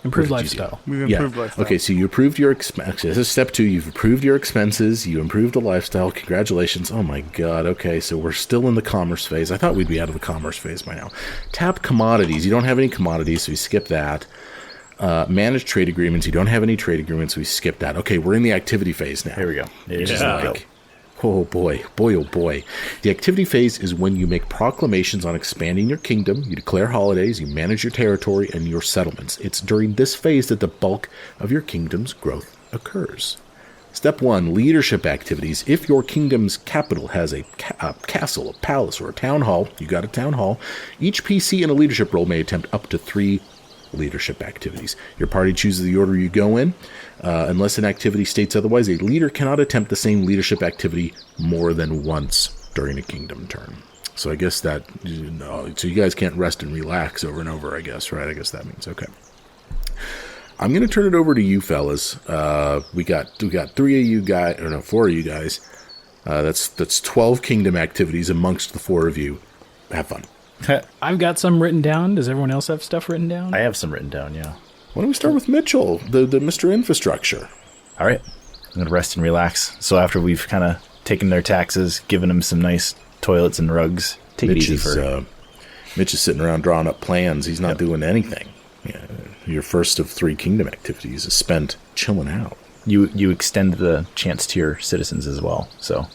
Improved what did you do? lifestyle. We've Yeah. improved lifestyle. Okay, so you approved your expenses. This is step 2. You've approved your expenses. You improved the lifestyle. Congratulations. Oh my God. Okay, so we're still in the commerce phase. I thought we'd be out of the commerce phase by now. Tap commodities. You don't have any commodities, so you skip that. Manage trade agreements. You don't have any trade agreements, so we skip that. Okay, we're in the activity phase now. Here we go. Which is Yeah. like, oh boy, oh boy. The activity phase is when you make proclamations on expanding your kingdom, you declare holidays, you manage your territory and your settlements. It's during this phase that the bulk of your kingdom's growth occurs. Step 1, leadership activities. If your kingdom's capital has a castle, a palace, or a town hall, you got a town hall, each PC in a leadership role may attempt up to 3 leadership activities. Your party chooses the order you go in. Unless an activity states otherwise, a leader cannot attempt the same leadership activity more than once during a kingdom turn. So I guess that, so you guys can't rest and relax over and over, I guess, right? I guess that means, okay. I'm going to turn it over to you fellas. We got 3 of you guys, or no, 4 of you guys. That's 12 kingdom activities amongst the 4 of you. Have fun. I've got some written down. Does everyone else have stuff written down? I have some written down, yeah. Why don't we start with Mitchell, the Mr. Infrastructure? All right. I'm going to rest and relax. So after we've kind of taken their taxes, given them some nice toilets and rugs, take it easy for... Mitch is sitting around drawing up plans. He's not doing anything. Yeah, your first of 3 kingdom activities is spent chilling out. You extend the chance to your citizens as well, so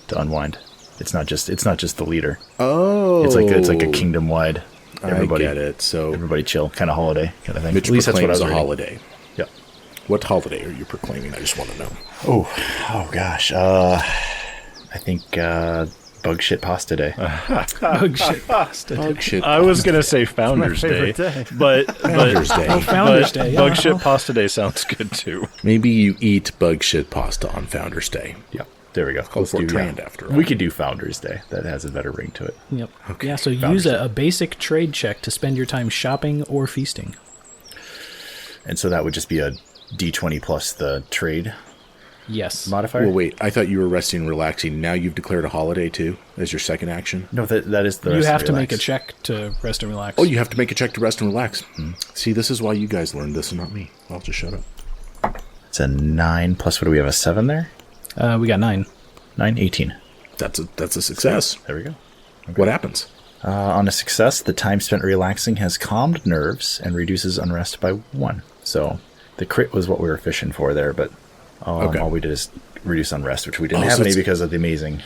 to unwind. It's not just the leader. Oh. It's like a kingdom wide. Everybody, I get it. So everybody chill, kind of holiday kind of thing. Mitch At least that's what I proclaims was a reading. holiday. Yep. What holiday are you proclaiming? I just want to know. Oh gosh. I think bug shit pasta day. Bug shit pasta. Bug shit. I was gonna say Founders Day, favorite day. but Founders Day. Oh, Founders but Day. Bug yeah. shit pasta day sounds good too. Maybe you eat bug shit pasta on Founders Day. Yep. There we go. Called Fort Trand after all. We could do Founders Day. That has a better ring to it. Yep. Okay. Yeah, so use a basic trade check to spend your time shopping or feasting. And so that would just be a D20 plus the trade Yes. modifier. Well, wait. I thought you were resting and relaxing. Now you've declared a holiday too as your second action. No, that is the. You rest have of to relax. make a check to rest and relax. Oh, you have to make a check to rest and relax. See, this is why you guys learned this and not me. I'll just shut up. It's a 9 plus. What do we have? A 7 there? We got 9. 9, 18. That's a success. There we go. What happens? On a success, the time spent relaxing has calmed nerves and reduces unrest by 1. So the crit was what we were fishing for there, but all we did is reduce unrest, which we didn't have so any it's- because of the amazing.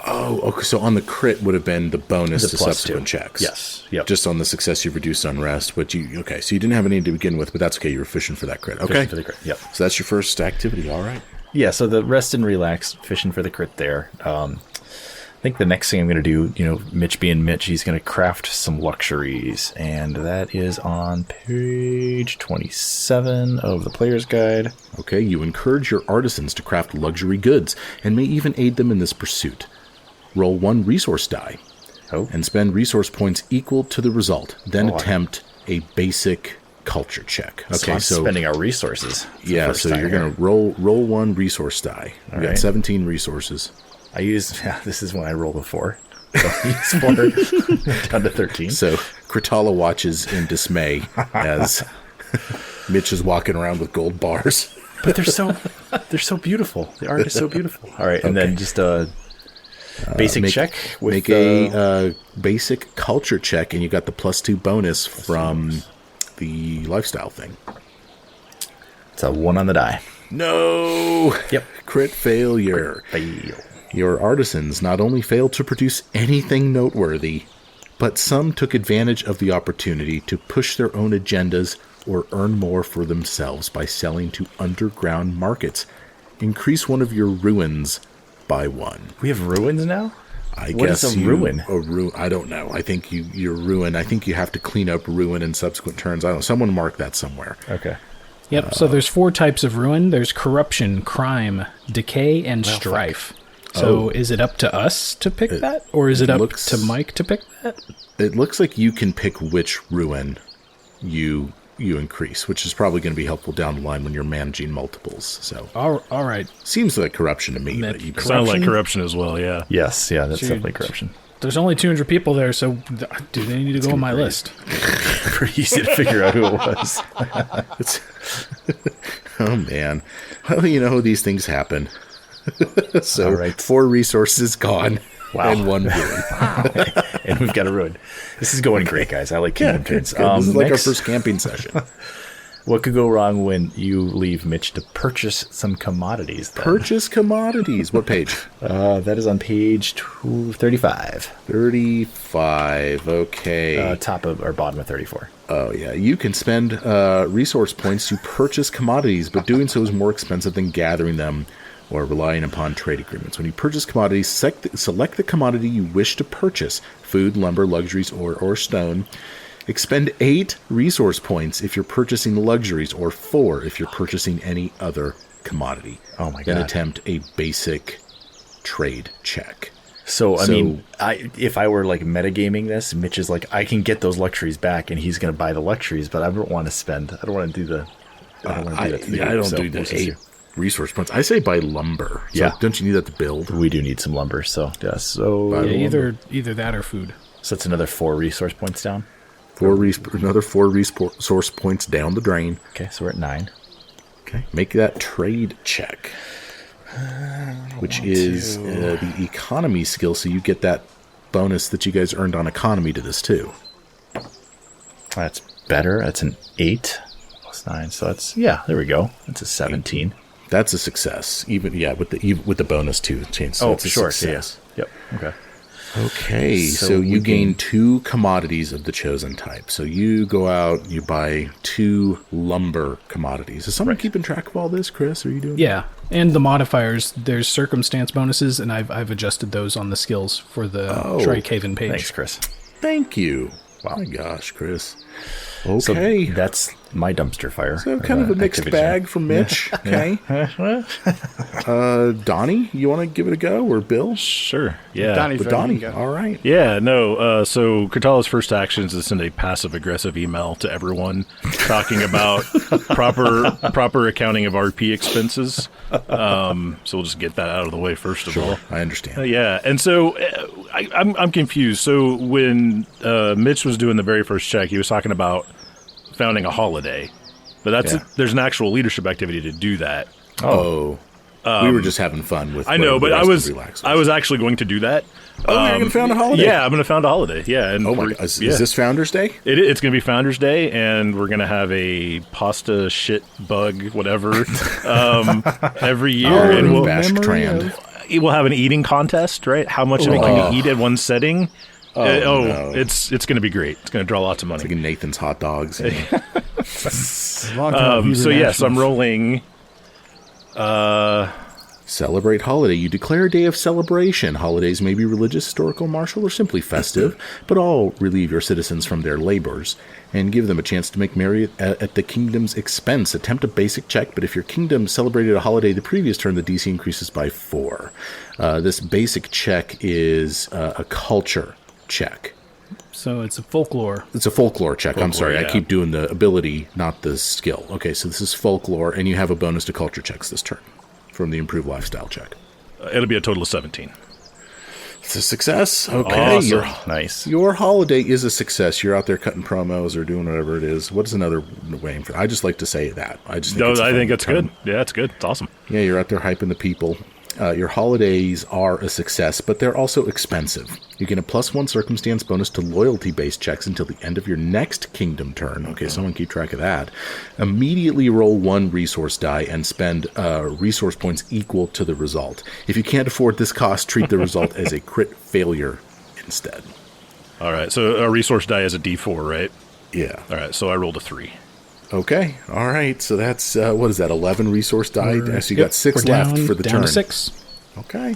Oh, okay. So on the crit would have been the bonus The to plus subsequent 2. checks. Yes. Yep. Just on the success, you've reduced unrest. But okay. So you didn't have any to begin with, but that's okay. You were fishing for that crit. Okay. Fishing for the crit. Yep. So that's your first activity. All right. Yeah, so the rest and relax, fishing for the crit there. I think the next thing I'm going to do, Mitch being Mitch, he's going to craft some luxuries. And that is on page 27 of the player's guide. Okay. You encourage your artisans to craft luxury goods and may even aid them in this pursuit. Roll 1 resource die Oh, and spend resource points equal to the result. Then Oh, I- attempt a basic culture check. so Okay. I'm spending our resources. It's the Yeah, first so time you're here. going to roll 1 resource die. You got right. 17 resources. I use, this is when I roll a 4. So I use 4 down to 13. So Kritala watches in dismay as Mitch is walking around with gold bars. But they're so beautiful. The art is so beautiful. All right, and then just a basic check with Make a basic culture check, and you got the +2 bonus from the lifestyle thing. it's a 1 on the die. No! Yep. Crit failure. Fail. Your artisans not only failed to produce anything noteworthy, but some took advantage of the opportunity to push their own agendas or earn more for themselves by selling to underground markets. Increase one of your ruins by 1. We have ruins now? I What guess is a ruin? I don't know. I think your ruin. I think you have to clean up ruin in subsequent turns. I don't know. Someone mark that somewhere. Okay. Yep. So there's 4 types of ruin. There's corruption, crime, decay, and strife. So is it up to us to pick that, or is it up to Mike to pick that? It looks like you can pick which ruin you increase, which is probably going to be helpful down the line when you're managing multiples. So All right. seems like corruption to me. That But you Sounded like corruption as well, yeah. Yes, yeah, that's Dude. definitely corruption. There's only 200 people there, so do they need to go on my list? Pretty easy to figure out who it was. It's oh man, well these things happen. So All right. 4 resources gone. Wow. And 1 ruin. And we've got a ruin. This is going great, guys. I like Kingdom turns. Good. This is like our Next, first camping session. what could go wrong when you leave Mitch to purchase some commodities? Then? Purchase commodities. What page? That is on page 35. 35. Okay. Top of or bottom of 34. Oh, yeah. You can spend resource points to purchase commodities, but doing so is more expensive than gathering them or relying upon trade agreements. When you purchase commodities, select the commodity you wish to purchase, food, lumber, luxuries, or stone. Expend 8 resource points if you're purchasing luxuries, or 4 if you're purchasing any other commodity. Oh my Then God. attempt a basic trade check. So, I mean, if I were like metagaming this, Mitch is like, I can get those luxuries back and he's going to buy the luxuries, but I don't want to spend. I don't want to do the. I don't want to do that to the I group, don't so do the this is 8 resource points. I say buy lumber. So Yeah. Don't you need that to build? We do need some lumber, so yeah. So, Yeah, either that or food. so it's another 4 resource points down. Another 4 resource points down the drain. Okay, so we're at 9. Okay. Make that trade check, which is the economy skill. So you get that bonus that you guys earned on economy to this too. That's better. That's an 8 plus 9. So that's there we go. That's a 17. That's a success. Even with the bonus too. Change. So Oh, it's a sure. success. Yep. Okay. Okay, So so we you gain gain- 2 commodities of the chosen type. So you go out, you buy 2 lumber commodities. Is someone keeping track of all this, Chris? Are you doing? Yeah, and the modifiers. There's circumstance bonuses, and I've adjusted those on the skills for the Tricaven page. Thanks, Chris. Thank you. Wow. My gosh, Chris. So Okay. that's my dumpster fire. So kind of a mixed activity there. bag from Mitch. Okay. Donnie, you want to give it a go, or Bill? Sure. Yeah. Donnie's With ready, Donnie. you can go. All right. Yeah, no. So Kurtala's first action is to send a passive-aggressive email to everyone talking about proper accounting of RP expenses. So we'll just get that out of the way first of all. I understand. Yeah, and so I'm confused. So when Mitch was doing the very first check, he was talking about founding a holiday, but there's an actual leadership activity to do that. Oh. We were just having fun with. I know, but the I rest was of Relax I was actually going to do that. Oh, you're going to found a holiday? Yeah, I'm going to found a holiday. Yeah, and Oh my we're- God. Is yeah. this Founders Day? It's going to be Founders Day, and we're going to have a pasta shit bug whatever every year, and we'll Bash Trand. we'll have an eating contest, right? How much of it can you eat at one setting? no. It's going to be great. It's going to draw lots of money. Like Nathan's hot dogs. Long time Hebrew So yes, I'm nationals. rolling. Celebrate holiday. You declare a day of celebration. Holidays may be religious, historical, martial, or simply festive, but all relieve your citizens from their labors and give them a chance to make merry at the kingdom's expense. Attempt a basic check, but if your kingdom celebrated a holiday the previous turn, the DC increases by 4. This basic check is a culture check. So it's a folklore. It's a folklore check. I'm sorry. I yeah. keep doing the ability, not the skill. Okay, so this is folklore, and you have a bonus to culture checks this turn from the improved lifestyle check. It'll be a total of 17. It's a success. Okay, Awesome. Nice. your holiday is a success. You're out there cutting promos or doing whatever it is. What is another name for? I just like to say that. I just think No, it's a I fun think it's term. good. Yeah, it's good. It's awesome. Yeah, you're out there hyping the people. Your holidays are a success, but they're also expensive. You get a +1 circumstance bonus to loyalty-based checks until the end of your next kingdom turn. Okay, someone keep track of that. Immediately roll 1 resource die and spend resource points equal to the result. If you can't afford this cost, treat the result as a crit failure instead. All right, so a resource die is a D4, right? Yeah. All right, so I rolled a 3. Okay. All right. So that's, what is that, 11 resource die? So you got 6 We're left down, for the down turn. to 6. Okay.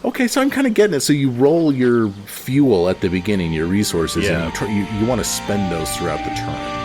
Okay, so I'm kind of getting it. So you roll your fuel at the beginning, your resources, Yeah. and you want to spend those throughout the turn.